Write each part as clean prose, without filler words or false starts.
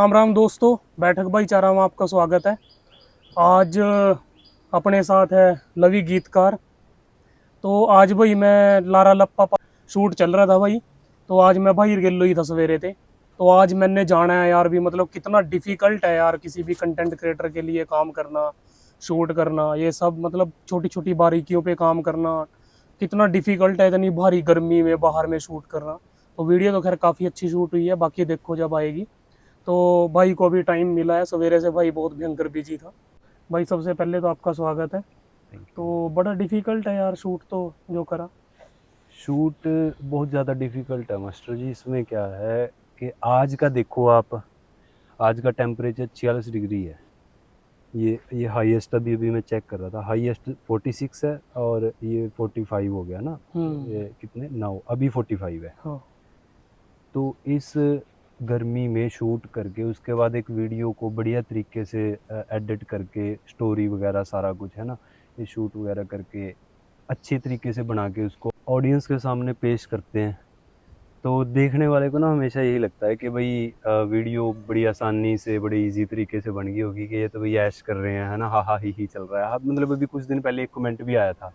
राम राम दोस्तों, बैठक भाईचारा में आपका स्वागत है। आज अपने साथ है लवी गीतकार। तो आज भाई मैं लारा लप्पा शूट चल रहा था भाई। तो आज मैं भाई गेलो ही था सवेरे थे। तो आज मैंने जाना है यार भी मतलब कितना डिफिकल्ट है यार किसी भी कंटेंट क्रिएटर के लिए काम करना, शूट करना, ये सब मतलब छोटी छोटी बारीकियों पे काम करना कितना डिफिकल्ट है, इतनी भारी गर्मी में बाहर में शूट करना। तो वीडियो तो खैर काफ़ी अच्छी शूट हुई है, बाकी देखो जब आएगी। तो भाई को अभी टाइम मिला है, सवेरे से भाई बहुत भयंकर बिजी था। भाई सबसे पहले तो आपका स्वागत है। Thank you. तो बड़ा डिफिकल्ट है यार शूट तो जो करा। शूट बहुत ज़्यादा डिफ़िकल्ट है मास्टर जी। इसमें क्या है कि आज का देखो आप, आज का टेम्परेचर 46 डिग्री है। ये हाईएस्ट अभी अभी मैं चेक कर रहा था, हाईएस्ट 46 है और ये 45 हो गया ना। ये कितने 9 अभी 45 है। हाँ। तो इस गर्मी में शूट करके उसके बाद एक वीडियो को बढ़िया तरीके से एडिट करके स्टोरी वगैरह सारा कुछ है ना, ये शूट वगैरह करके अच्छे तरीके से बना के उसको ऑडियंस के सामने पेश करते हैं। तो देखने वाले को ना हमेशा यही लगता है कि भाई वीडियो बड़ी आसानी से बड़ी इजी तरीके से बन गई होगी, कि ये तो भाई ऐश कर रहे हैं है ना, हा हा ही चल रहा है। हाँ, मतलब अभी कुछ दिन पहले एक कमेंट भी आया था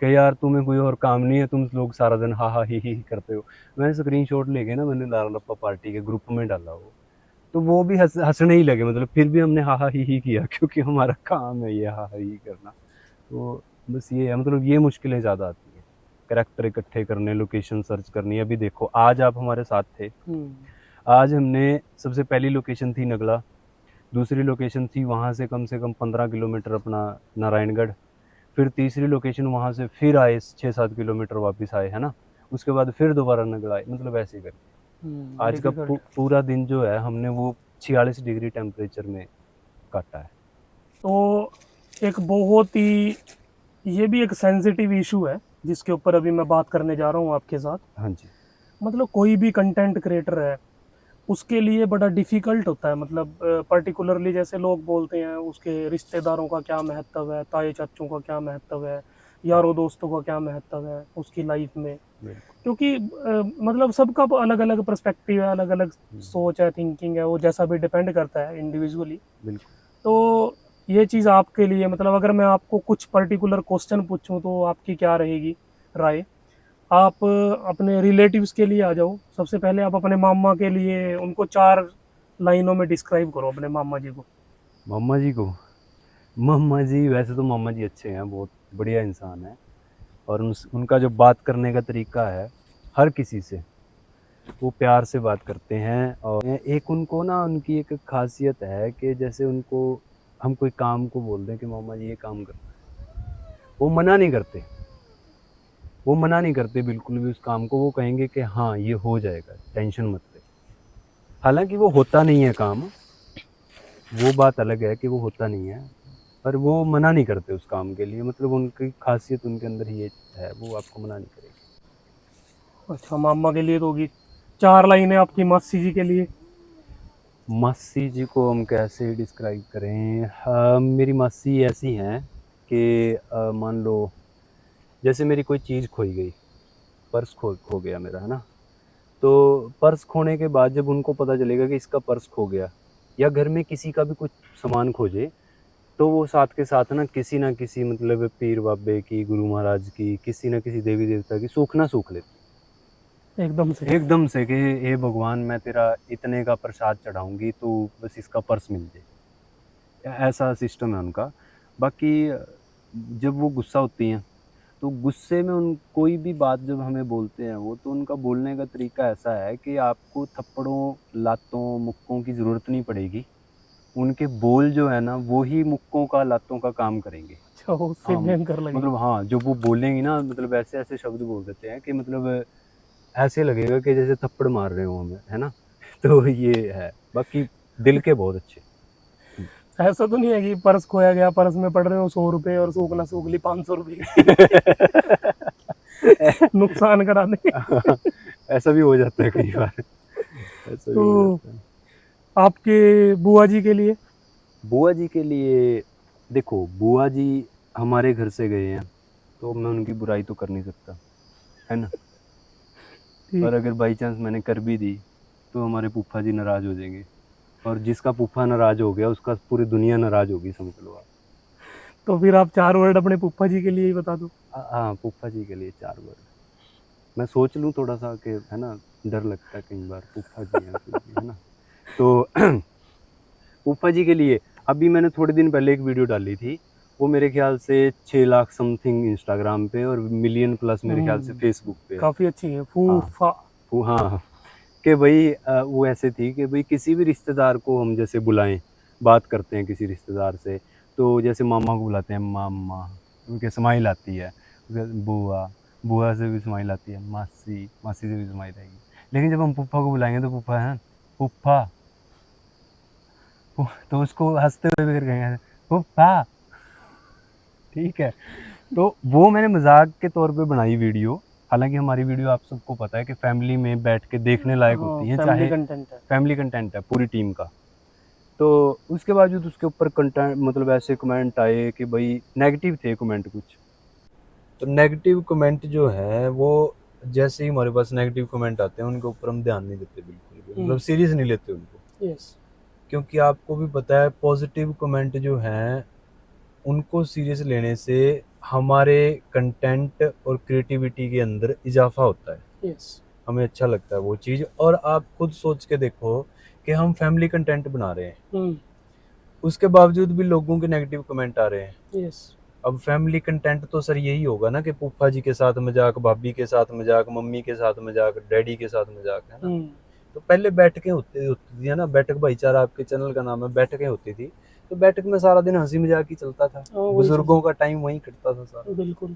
कि यार तुम्हें कोई और काम नहीं है, तुम लोग सारा दिन हा हा ही करते हो। मैंने स्क्रीनशॉट लेके ना मैंने लारा लप्पा पार्टी के ग्रुप में डाला वो, तो वो भी हंसने ही लगे। मतलब फिर भी हमने हा हा ही किया क्योंकि हमारा काम है ये हा हा ही करना। तो बस ये है, मतलब ये मुश्किलें ज़्यादा आती हैं, करैक्टर इकट्ठे करने, लोकेशन सर्च करनी। अभी देखो आज आप हमारे साथ थे, आज हमने सबसे पहली लोकेशन थी नगला, दूसरी लोकेशन थी वहाँ से कम 15 किलोमीटर अपना नारायणगढ़, फिर तीसरी लोकेशन वहाँ से फिर आए 6-7 किलोमीटर वापस आए है ना, उसके बाद फिर दोबारा नगला आए। मतलब ऐसे करके आज का डिफिकल्ट। पूरा दिन जो है हमने वो 46 डिग्री टेम्परेचर में काटा है। तो एक बहुत ही, ये भी एक सेंसिटिव इशू है जिसके ऊपर अभी मैं बात करने जा रहा हूँ आपके साथ। हाँ जी। मतलब कोई भी कंटेंट क्रिएटर है उसके लिए बड़ा डिफिकल्ट होता है। मतलब पर्टिकुलरली जैसे लोग बोलते हैं उसके रिश्तेदारों का क्या महत्व है, ताए चाचों का क्या महत्व है, यारों दोस्तों का क्या महत्व है उसकी लाइफ में। बिल्कुल। क्योंकि मतलब सबका अलग अलग पर्सपेक्टिव है, अलग अलग सोच है, थिंकिंग है, वो जैसा भी डिपेंड करता है इंडिविजुअली। बिल्कुल। तो ये चीज़ आपके लिए मतलब अगर मैं आपको कुछ पर्टिकुलर क्वेश्चन पूछूं तो आपकी क्या रहेगी राय। आप अपने रिलेटिव्स के लिए आ जाओ। सबसे पहले आप अपने मामा के लिए उनको 4 लाइनों में डिस्क्राइब करो अपने मामा जी को। मामा जी को, मामा जी वैसे तो मामा जी अच्छे हैं, बहुत बढ़िया इंसान है। और उनका जो बात करने का तरीका है, हर किसी से वो प्यार से बात करते हैं। और एक उनको ना उनकी एक खासियत है कि जैसे उनको हम कोई काम को बोल दें कि मामा जी ये काम करना है, वो मना नहीं करते। वो मना नहीं करते बिल्कुल भी उस काम को, वो कहेंगे कि हाँ ये हो जाएगा, टेंशन मत ले। हालांकि वो होता नहीं है काम, वो बात अलग है कि वो होता नहीं है, पर वो मना नहीं करते उस काम के लिए। मतलब उनकी खासियत उनके अंदर ही ये है, वो आपको मना नहीं करेंगे। अच्छा, मामा के लिए तो होगी। 4 लाइनें आपकी मासी जी के लिए। मासी जी को हम कैसे डिस्क्राइब करें? मेरी मासी ऐसी हैं कि मान लो जैसे मेरी कोई चीज़ खोई गई, पर्स खो गया मेरा है ना, तो पर्स खोने के बाद जब उनको पता चलेगा कि इसका पर्स खो गया, या घर में किसी का भी कुछ सामान खोजे, तो वो साथ के साथ ना किसी मतलब पीर बाबे की, गुरु महाराज की, किसी ना किसी देवी देवता की सूख ना सूख लेते एकदम से। एकदम से, कि हे भगवान मैं तेरा इतने का प्रसाद चढ़ाऊंगी तो बस इसका पर्स मिल जाए। ऐसा सिस्टम है उनका। बाकी जब वो गुस्सा होती हैं, तो गुस्से में उन कोई भी बात जब हमें बोलते हैं वो, तो उनका बोलने का तरीका ऐसा है कि आपको थप्पड़ों, लातों, मुक्कों की ज़रूरत नहीं पड़ेगी। उनके बोल जो है ना वो ही मुक्कों का, लातों का काम करेंगे। अच्छा, उससे हाँ, भयंकर लगेगा। मतलब हाँ, जो वो बोलेंगी ना, मतलब ऐसे ऐसे शब्द बोल देते हैं कि मतलब ऐसे लगेगा कि जैसे थप्पड़ मार रहे हो हमें, है ना। तो ये है, बाकी दिल के बहुत अच्छे। ऐसा तो नहीं है कि पर्स खोया गया, पर्स में पड़ रहे हो 100 रुपए और सूखना सूख ली 500 रुपए नुकसान करा दे। ऐसा भी हो जाता है कई बार, ऐसा भी हो तो जाता है। आपके बुआ जी के लिए। बुआ जी के लिए, देखो बुआ जी हमारे घर से गए हैं, तो मैं उनकी बुराई तो कर नहीं सकता, है ना। ठीक। और अगर बाई चांस मैंने कर भी दी, तो हमारे फूफा जी नाराज़ हो जाएंगे। और जिसका पुप्पा नाराज हो गया उसका पूरी दुनिया नाराज होगी, समझ लो आप। तो फिर आप 4 वर्ड अपने पुप्पा जी के लिए ही बता दो। हाँ, पुप्पा जी के लिए 4 वर्ड। मैं सोच लूँ थोड़ा सा कि है ना, डर लगता है कई बार, पुप्पा जी हैं फिर भी, है ना। तो पुप्पा जी के लिए अभी मैंने थोड़े दिन पहले एक वीडियो डाली थी, वो मेरे ख्याल से 6 लाख समथिंग इंस्टाग्राम पे और मिलियन प्लस मेरे ख्याल से फेसबुक पे है। काफी अच्छी है, हाँ, फूफा। हाँ, कि भाई वो ऐसे थी कि भाई किसी भी रिश्तेदार को हम जैसे बुलाएं, बात करते हैं किसी रिश्तेदार से, तो जैसे मामा को बुलाते हैं मामा, उनके स्माइल आती है, बुआ, बुआ से भी स्माइल आती है, मासी, मासी से भी स्माइल आएगी। लेकिन जब हम पुप्पा को बुलाएंगे तो पुप्पा है पुप्पा, तो उसको हंसते हुए भी कहेंगे पुप्पा, ठीक है। तो वो मैंने मजाक के तौर पे बनाई वीडियो, हालांकि हमारी वीडियो आप सबको पता है कि फैमिली में बैठ के देखने लायक होती है, फैमिली चाहे कंटेंट है। फैमिली कंटेंट है पूरी टीम का। तो उसके बावजूद उसके ऊपर कंटेंट मतलब ऐसे कमेंट आए कि भाई नेगेटिव थे कमेंट कुछ। तो नेगेटिव कमेंट जो है वो जैसे ही हमारे पास नेगेटिव कमेंट आते हैं उनके ऊपर हम ध्यान नहीं देते बिल्कुल भी, मतलब सीरियस नहीं लेते उनको। यस। क्योंकि आपको भी पता है पॉजिटिव कमेंट जो हैं उनको सीरियस लेने से हमारे कंटेंट और क्रिएटिविटी के अंदर इजाफा होता है। यस। हमें अच्छा लगता है वो चीज़। और आप खुद सोच के देखो कि हम फैमिली कंटेंट बना रहे हैं, उसके बावजूद भी लोगों के नेगेटिव कमेंट आ रहे हैं। यस। अब फैमिली कंटेंट तो सर यही होगा ना कि फूफा जी के साथ मजाक, भाभी के साथ मजाक, मम्मी के साथ मजाक, डैडी के साथ मजाक, है ना। तो पहले बैठकें होती थी, है ना, बैठक भाईचारा आपके चैनल का नाम है, बैठकें होती थी। तो बैठक में सारा दिन हंसी मजाक ही चलता था, बुजुर्गों का टाइम वहीं कटता था सारा। बिल्कुल।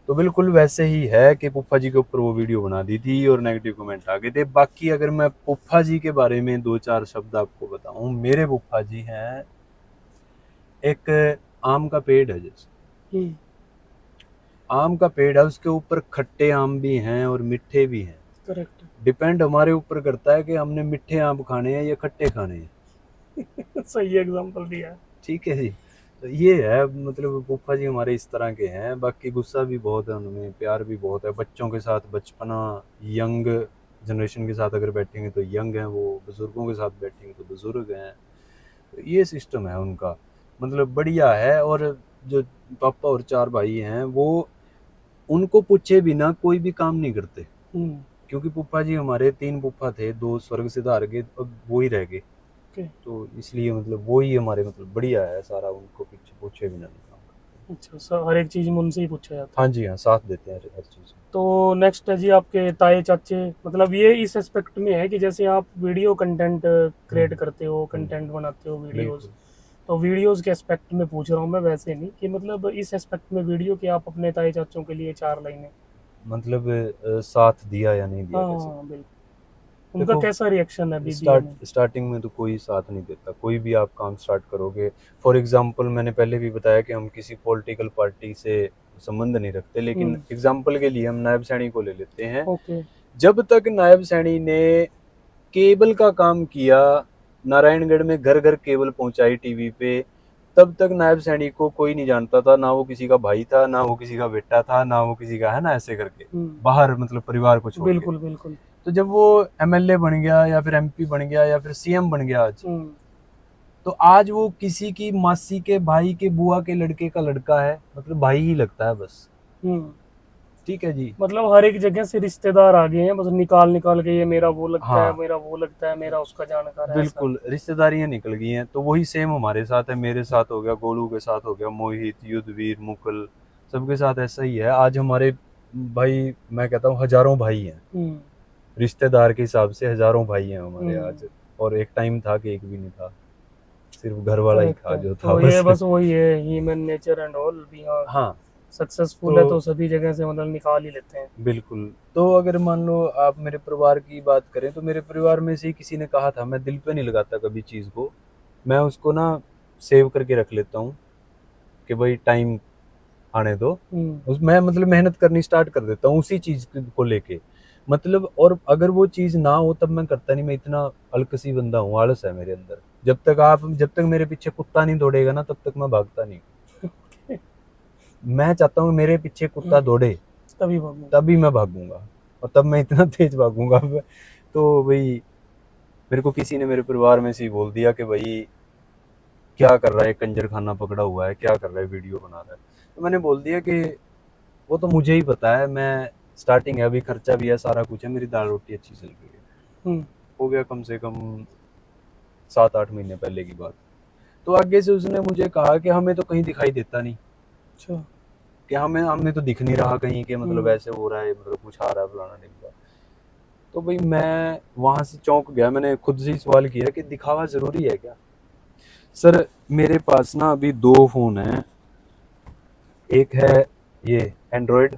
तो बिल्कुल वैसे ही है कि फूफा जी के ऊपर वो वीडियो बना दी थी और नेगेटिव कमेंट आ गए थे। बाकी अगर मैं फूफा जी के बारे में 2-4 शब्द आपको बताऊं, मेरे फूफा जी हैं एक आम का पेड़ है, जैसे आम का पेड़ है, उसके ऊपर खट्टे आम भी हैं और मीठे भी हैं। करेक्ट। डिपेंड हमारे ऊपर करता है कि हमने मीठे आम खाने हैं या खट्टे खाने हैं। सही एग्जांपल दिया। ठीक है जी। तो ये है, मतलब फूफा जी हमारे इस तरह के हैं। बाकी गुस्सा भी बहुत है उनमें, प्यार भी बहुत है, बच्चों के साथ बचपना, यंग जनरेशन के साथ अगर बैठेंगे तो यंग हैं वो, बुजुर्गों के साथ बैठेंगे तो बुजुर्ग हैं। तो ये सिस्टम है उनका, मतलब बढ़िया है। और जो पापा और 4 भाई हैं वो उनको पूछे बिना कोई भी काम नहीं करते। क्योंकि फूफा जी हमारे 3 फूफा थे, 2 स्वर्ग से धार गए, अब वो ही रह गए। तो इसलिए मतलब वो ही हमारे मतलब बढ़िया है सारा, उनको पीछे पूछे बिना नहीं काम करते। अच्छा सर, हर एक चीज में उनसे ही पूछा जाता है। हाँ जी, हाँ, साथ देते हैं हर चीज़ में। तो नेक्स्ट है जी आपके ताए चाचे, मतलब ये इस एस्पेक्ट में है कि जैसे आप वीडियो कंटेंट क्रिएट करते हो, कंटेंट बनाते हो वीडियोस, तो वीडियोस के एस्पेक्ट में पूछ रहा हूँ मैं, वैसे नहीं कि मतलब इस एस्पेक्ट में वीडियो कि आप अपने ताए चाचों के लिए 4 लाइनें। मतलब साथ दिया या नहीं दिया, कैसे? हाँ बिल्कुल। उनका कैसा रिएक्शन है अभी स्टार्टिंग में तो कोई साथ नहीं देता, कोई भी आप काम स्टार्ट करोगे। फॉर एग्जांपल मैंने पहले भी बताया कि हम किसी पॉलिटिकल पार्टी से संबंध नहीं रखते, लेकिन एग्जांपल के लिए हम नायब सैनी को ले लेते हैं। ओके। जब तक नायब सैनी ने केबल का काम किया, नारायणगढ़ में घर घर केबल पहुंचाई टीवी पे, तब तक नायब सैनी को कोई नहीं जानता था, ना वो किसी का भाई था, ना वो किसी का बेटा था, ना वो किसी का, है ना, ऐसे करके बाहर मतलब परिवार को छोड़ के। बिल्कुल बिल्कुल। तो जब वो एमएलए बन गया या फिर एमपी बन गया या फिर सीएम बन गया आज, तो आज वो किसी की मासी के भाई के बुआ के लड़के का लड़का है, मतलब भाई ही लगता है बस। ठीक है जी। मतलब हर एक जगह से रिश्तेदार आ गए हैं, बस निकाल निकाल के ये मेरा वो लगता है, मेरा वो लगता है, मेरा उसका जानकार है। बिल्कुल, रिश्तेदारियां निकल गई हैं। तो वही सेम हमारे साथ है, मेरे साथ हो गया, गोलू के साथ हो गया, मोहित, युद्धवीर, मुकुल, सबके साथ ऐसा ही है। आज हमारे भाई, मैं कहता हूँ हजारों भाई हैं, रिश्तेदार के हिसाब से हजारों भाई हैं हमारे आज। और एक टाइम था कि एक भी नहीं था, सिर्फ घर वाला ही था जो था। तो ये बस वही है, ह्यूमन नेचर एंड ऑल भी। हाँ, सक्सेसफुल है तो सभी जगह से मतलब निकाल ही लेते हैं। बिल्कुल। तो अगर मान लो आप मेरे परिवार की बात करें, तो मेरे परिवार में से ही किसी ने कहा था, मैं दिल पे नहीं लगाता कभी चीज़ को, मैं उसको ना सेव करके रख लेता हूँ कि भाई टाइम आने दो, मैं मतलब मेहनत करनी स्टार्ट कर देता हूँ उसी चीज़ को लेके, मतलब। और अगर वो चीज़ ना हो तब मैं करता नहीं, मैं इतना अलकसी बंदा हूँ, आलस है मेरे अंदर। जब तक मेरे पीछे कुत्ता नहीं दौड़ेगा ना, तब तक मैं भागता नहीं। मैं चाहता हूँ मेरे पीछे कुत्ता दौड़े, तभी मैं भागूंगा, और तब मैं इतना तेज भागूंगा। तो भाई मेरे को किसी ने मेरे परिवार में से ही बोल दिया कि भाई क्या कर रहा है, कंजर खाना पकड़ा हुआ है, क्या कर रहा है, वीडियो बना रहा है। तो मैंने बोल दिया कि वो तो मुझे ही पता है, मैं स्टार्टिंग है, अभी खर्चा भी है, सारा कुछ है, मेरी दाल रोटी अच्छी चल रही है। हम्म। हो गया कम से कम 7-8 महीने पहले की बात। तो आगे से उसने मुझे कहा कि हमें तो कहीं दिखाई देता नहीं, अच्छा। कि हमें तो दिख नहीं रहा कहीं के, मतलब ऐसे हो रहा है, मतलब कुछ आ रहा है फलाना ढिमका। तो भाई मैं वहां से चौंक गया, मैंने खुद से ही सवाल किया कि दिखावा जरूरी है क्या? सर मेरे पास ना अभी 2 फोन हैं, एक है ये एंड्रॉयड,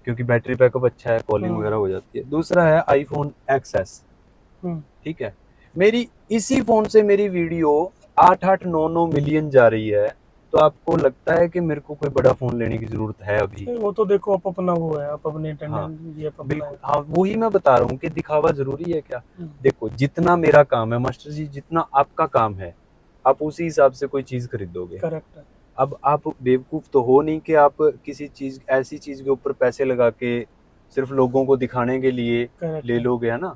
क्योंकि बैटरी बैकअप अच्छा है, कॉलिंग वगैरह हो जाती है। दूसरा है आईफोन XS, हम्म। ठीक है। मेरी इसी फोन से मेरी वीडियो 8-8 9-9 मिलियन जा रही है। तो आपको लगता है कि मेरे को कोई बड़ा फोन लेने की जरूरत है अभी? वो तो देखो आप अपना वो है, आप अपनी हाँ टेंडेंस ये आप अपना बिल्कुल, हाँ वही मैं बता रहा हूँ कि दिखावा जरूरी है क्या? है। देखो जितना मेरा काम है मास्टर जी, जितना आपका काम है, आप उसी हिसाब से कोई चीज खरीदोगे। करेक्ट है। अब आप बेवकूफ तो हो नहीं कि आप किसी चीज, ऐसी चीज के ऊपर पैसे लगा के सिर्फ लोगों को दिखाने के लिए करेक्ट ले है। लोगे, है ना?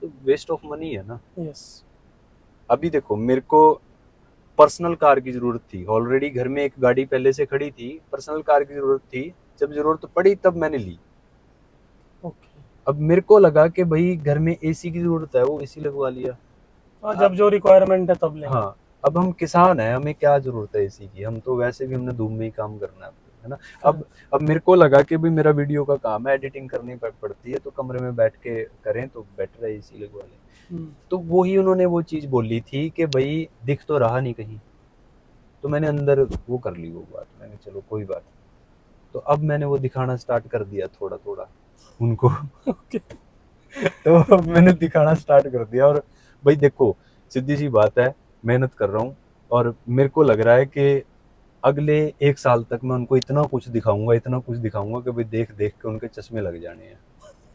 तो वेस्ट ऑफ मनी है ना। यस। अभी देखो मेरे को पर्सनल कार की जरूरत थी, ऑलरेडी घर में एक गाड़ी पहले से खड़ी थी, पर्सनल कार की जरूरत थी, जब जरूरत पड़ी तब मैंने ली। ओके। अब मेरे को लगा कि भाई घर में एसी की जरूरत है, वो एसी लगवा लिया। हाँ, जब जो रिक्वायरमेंट है तब लेंगे। हाँ, अब हम किसान हैं, हमें क्या जरूरत है एसी की, हम तो वैसे भी हमने धूप में ही काम करना है ना। अब करेक्ट। अब मेरे को लगा कि भाई मेरा वीडियो का काम है, एडिटिंग करनी पड़ती है, तो कमरे में बैठ के करें तो बेटर है, एसी लगवा लें। तो वही उन्होंने वो चीज बोली थी कि भाई दिख तो रहा नहीं कहीं। तो मैंने अंदर वो कर ली वो बात, मैंने चलो कोई बात नहीं। तो अब मैंने वो दिखाना स्टार्ट कर दिया थोड़ा थोड़ा उनको। ओके। तो अब मैंने दिखाना स्टार्ट कर दिया, और भाई देखो सीधी सी बात है, मेहनत कर रहा हूँ, और मेरे को लग रहा है कि अगले 1 साल तक मैं उनको इतना कुछ दिखाऊंगा, इतना कुछ दिखाऊंगा कि भाई देख देख के उनके चश्मे लग जाने हैं।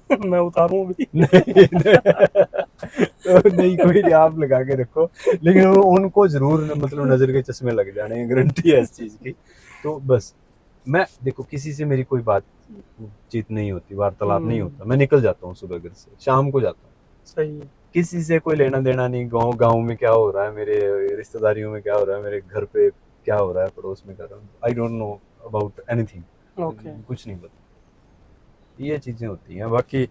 मैं उतारूं भी। नहीं, तो नहीं कोई नहीं, आप लगा के रखो, लेकिन उनको जरूर मतलब नजर के चश्मे लग जाने हैं, गारंटी है इस चीज की। तो बस मैं देखो किसी से मेरी कोई बातचीत नहीं होती, वार्तालाप नहीं होता, मैं निकल जाता हूँ सुबह घर से, शाम को जाता हूँ। सही है। किसी से कोई लेना देना नहीं, गाँव गाँव में क्या हो रहा है, मेरे रिश्तेदारियों में क्या हो रहा है, मेरे घर पे क्या हो रहा है, पड़ोस में कर रहा हूँ, I don't know about anything. Okay. कुछ नहीं पता, ये चीजें होती हैं। बाकी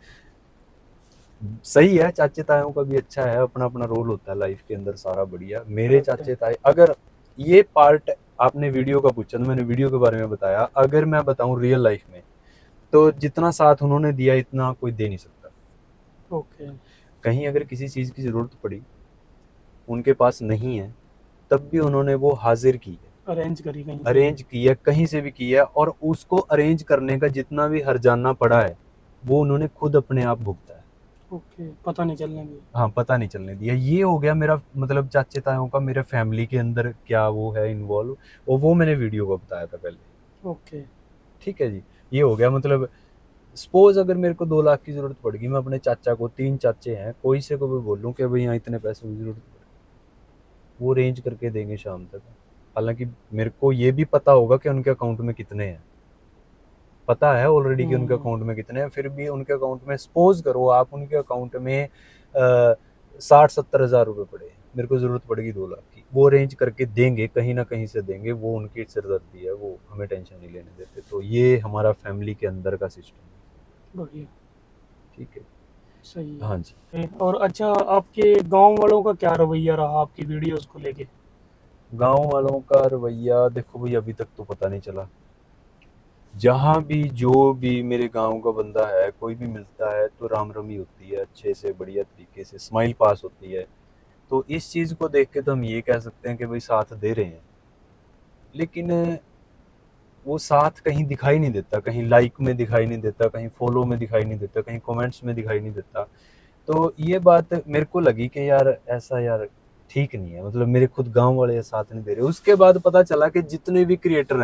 सही है, चाचे तायों का भी अच्छा है, अपना अपना रोल होता है लाइफ के अंदर, सारा बढ़िया। मेरे Correct है। चाचे ताए, अगर ये पार्ट आपने वीडियो का पूछा तो मैंने वीडियो के बारे में बताया, अगर मैं बताऊं रियल लाइफ में, तो जितना साथ उन्होंने दिया इतना कोई दे नहीं सकता। ओके। कहीं अगर किसी चीज की जरूरत पड़ी, उनके पास नहीं है, तब भी उन्होंने वो हाजिर की है, अरेंज करी कहीं से। अरेंज की है, कहीं से भी की है, और उसको अरेंज करने का जितना भी हर्जाना पड़ा है वो उन्होंने खुद अपने आप भुगता है। ओके, पता नहीं चलने दिया। हाँ, पता नहीं चलने दिया। ये हो गया मेरा मतलब चाचे तायों का मेरे फैमिली के अंदर क्या वो है इन्वॉल्व, और वो मैंने वीडियो को बताया था पहले। ओके। ठीक है जी, ये हो गया। मतलब सपोज अगर मेरे को 2 लाख की जरूरत पड़ेगी, मैं अपने चाचा को, 3 चाचे हैं, कोई से को भी बोलूँ कि भाई यहाँ इतने पैसे की जरूरत पड़ेगी, वो अरेंज करके देंगे शाम तक। हालांकि मेरे को ये भी पता होगा कि उनके अकाउंट में कितने हैं, पता है ऑलरेडी कि उनके अकाउंट में कितने हैं, फिर भी उनके अकाउंट में सपोज करो आप उनके अकाउंट में 60-70 हज़ार रुपये पड़े, मेरे को जरूरत पड़ेगी 2 लाख की, वो अरेंज करके देंगे, कहीं ना कहीं से देंगे, वो उनकी सिरदर्दी है, वो हमें टेंशन नहीं लेने देते। तो ये हमारा फैमिली के अंदर का सिस्टम है। बढ़िया। ठीक है। सही हाँ है। जी। और अच्छा, आपके गांव वालों का क्या रवैया रहा आपकी वीडियोस को लेके? गांव वालों का रवैया देखो भाई, अभी तक तो पता नहीं चला। जहाँ भी जो भी मेरे गांव का बंदा है, कोई भी मिलता है तो राम रमी होती है, अच्छे से बढ़िया तरीके से स्माइल पास होती है। तो इस चीज़ को देख के तो हम ये कह सकते हैं कि भाई साथ दे रहे हैं, लेकिन वो साथ कहीं दिखाई नहीं देता, कहीं लाइक में दिखाई नहीं देता, कहीं फॉलो में दिखाई नहीं देता, कहीं कमेंट्स में दिखाई नहीं देता। तो ये बात मेरे को लगी कि यार ऐसा यार ठीक नहीं है, मतलब मेरे खुद गांव वाले साथ नहीं दे रहे। उसके बाद पता चला कि जितने भी क्रिएटर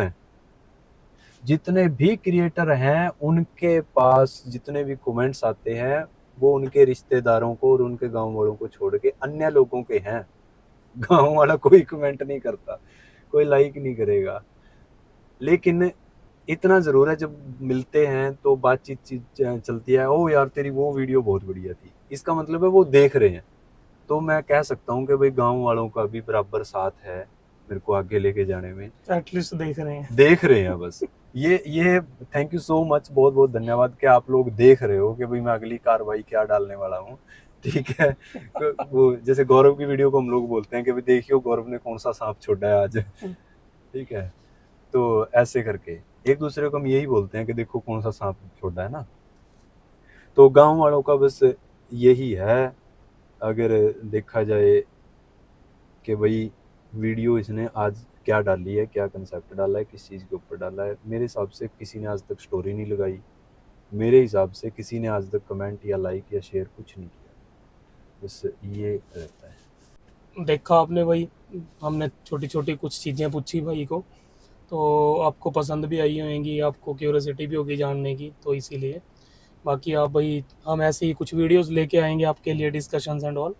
हैं उनके पास जितने भी कमेंट्स आते हैं, वो उनके रिश्तेदारों को और उनके गांव वालों को छोड़ के अन्य लोगों के हैं। गांव वाला कोई कमेंट नहीं करता, कोई लाइक नहीं करेगा। लेकिन इतना जरूर है, जब मिलते हैं तो बातचीत चलती है, ओ यार तेरी वो वीडियो बहुत बढ़िया थी, इसका मतलब है वो देख रहे हैं। तो मैं कह सकता हूँ कि भाई गांव वालों का भी बराबर साथ है मेरे को आगे लेके जाने में। एटलीस्ट देख रहे हैं। देख रहे हैं बस, ये थैंक यू सो मच, बहुत बहुत धन्यवाद कि आप लोग देख रहे हो कि भाई मैं अगली कार्रवाई क्या डालने वाला हूँ। ठीक है, वो जैसे गौरव की वीडियो को हम लोग बोलते हैं कि भाई देखियो गौरव ने कौन सा सांप छोड़ा है आज। ठीक है, तो ऐसे करके एक दूसरे को हम यही बोलते हैं कि देखो कौन सा सांप छोड़ा है ना। तो गांव वालों का बस यही है, अगर देखा जाए कि भाई वीडियो इसने आज क्या डाली है, क्या कंसेप्ट डाला है, किस चीज़ के ऊपर डाला है, मेरे हिसाब से किसी ने आज तक स्टोरी नहीं लगाई, मेरे हिसाब से किसी ने आज तक कमेंट या लाइक या शेयर कुछ नहीं किया, बस ये रहता है। देखा आपने भाई, हमने छोटी छोटी कुछ चीज़ें पूछी भाई को, तो आपको पसंद भी आई होंगी, आपको क्यूरियोसिटी भी होगी जानने की, तो इसीलिए बाकी आप भाई, हम ऐसे ही कुछ वीडियोस लेके आएंगे आपके लिए, डिस्कशंस एंड ऑल।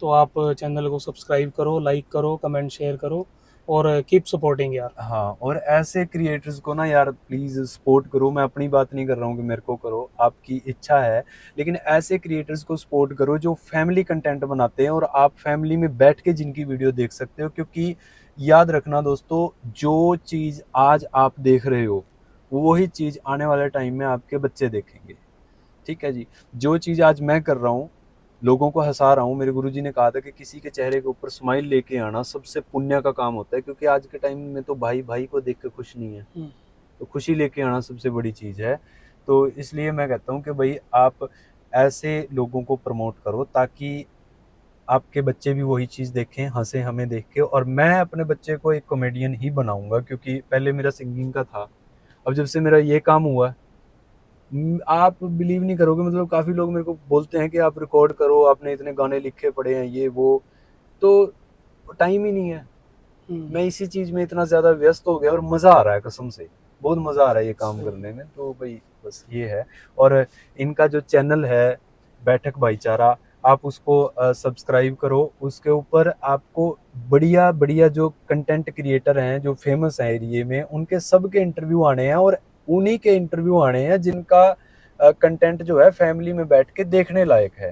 तो आप चैनल को सब्सक्राइब करो, लाइक करो, कमेंट शेयर करो, और कीप सपोर्टिंग यार। हाँ, और ऐसे क्रिएटर्स को ना यार प्लीज़ सपोर्ट करो। मैं अपनी बात नहीं कर रहा हूँ कि मेरे को करो, आपकी इच्छा है, लेकिन ऐसे क्रिएटर्स को सपोर्ट करो जो फैमिली कंटेंट बनाते हैं और आप फैमिली में बैठ के जिनकी वीडियो देख सकते हो। क्योंकि याद रखना दोस्तों, जो चीज़ आज आप देख रहे हो वही चीज़ आने वाले टाइम में आपके बच्चे देखेंगे। ठीक है जी, जो चीज़ आज मैं कर रहा हूँ, लोगों को हंसा रहा हूँ, मेरे गुरुजी ने कहा था कि किसी के चेहरे के ऊपर स्माइल लेके आना सबसे पुण्य का काम होता है। क्योंकि आज के टाइम में तो भाई भाई को देख के खुश नहीं है, तो खुशी लेके आना सबसे बड़ी चीज़ है। तो इसलिए मैं कहता हूँ कि भाई आप ऐसे लोगों को प्रमोट करो ताकि आपके बच्चे भी वही चीज़ देखें, हंसे हमें देख के। और मैं अपने बच्चे को एक कॉमेडियन ही बनाऊंगा, क्योंकि पहले मेरा सिंगिंग का था, अब जब से मेरा ये काम हुआ, आप बिलीव नहीं करोगे, मतलब काफ़ी लोग मेरे को बोलते हैं कि आप रिकॉर्ड करो, आपने इतने गाने लिखे पड़े हैं ये वो, तो टाइम ही नहीं है। मैं इसी चीज़ में इतना ज़्यादा व्यस्त हो गया और मज़ा आ रहा है, कसम से बहुत मज़ा आ रहा है ये काम करने में। तो भाई बस ये है। और इनका जो चैनल है बैठक भाईचारा, आप उसको सब्सक्राइब करो। उसके ऊपर आपको बढ़िया बढ़िया जो कंटेंट क्रिएटर हैं, जो फेमस हैं एरिए में, उनके सबके इंटरव्यू आने हैं, और उन्हीं के इंटरव्यू आने हैं जिनका कंटेंट जो है फैमिली में बैठ के देखने लायक है।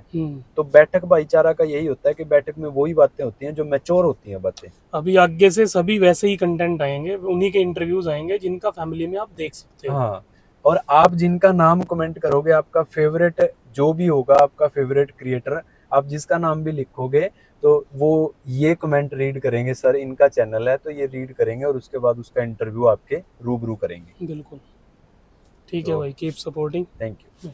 तो बैठक भाईचारा का यही होता है कि बैठक में वही बातें होती हैं जो मैच्योर होती हैं बातें। अभी आगे से सभी वैसे ही कंटेंट आएंगे, उन्हीं के इंटरव्यूज आएंगे जिनका फैमिली में आप देख सकते हो। हाँ, और आप जिनका नाम कमेंट करोगे, आपका फेवरेट जो भी होगा, आपका फेवरेट क्रिएटर, आप जिसका नाम भी लिखोगे तो वो ये कमेंट रीड करेंगे, सर इनका चैनल है, तो ये रीड करेंगे और उसके बाद उसका इंटरव्यू आपके रूबरू करेंगे। बिल्कुल ठीक है भाई, कीप सपोर्टिंग। Thank you.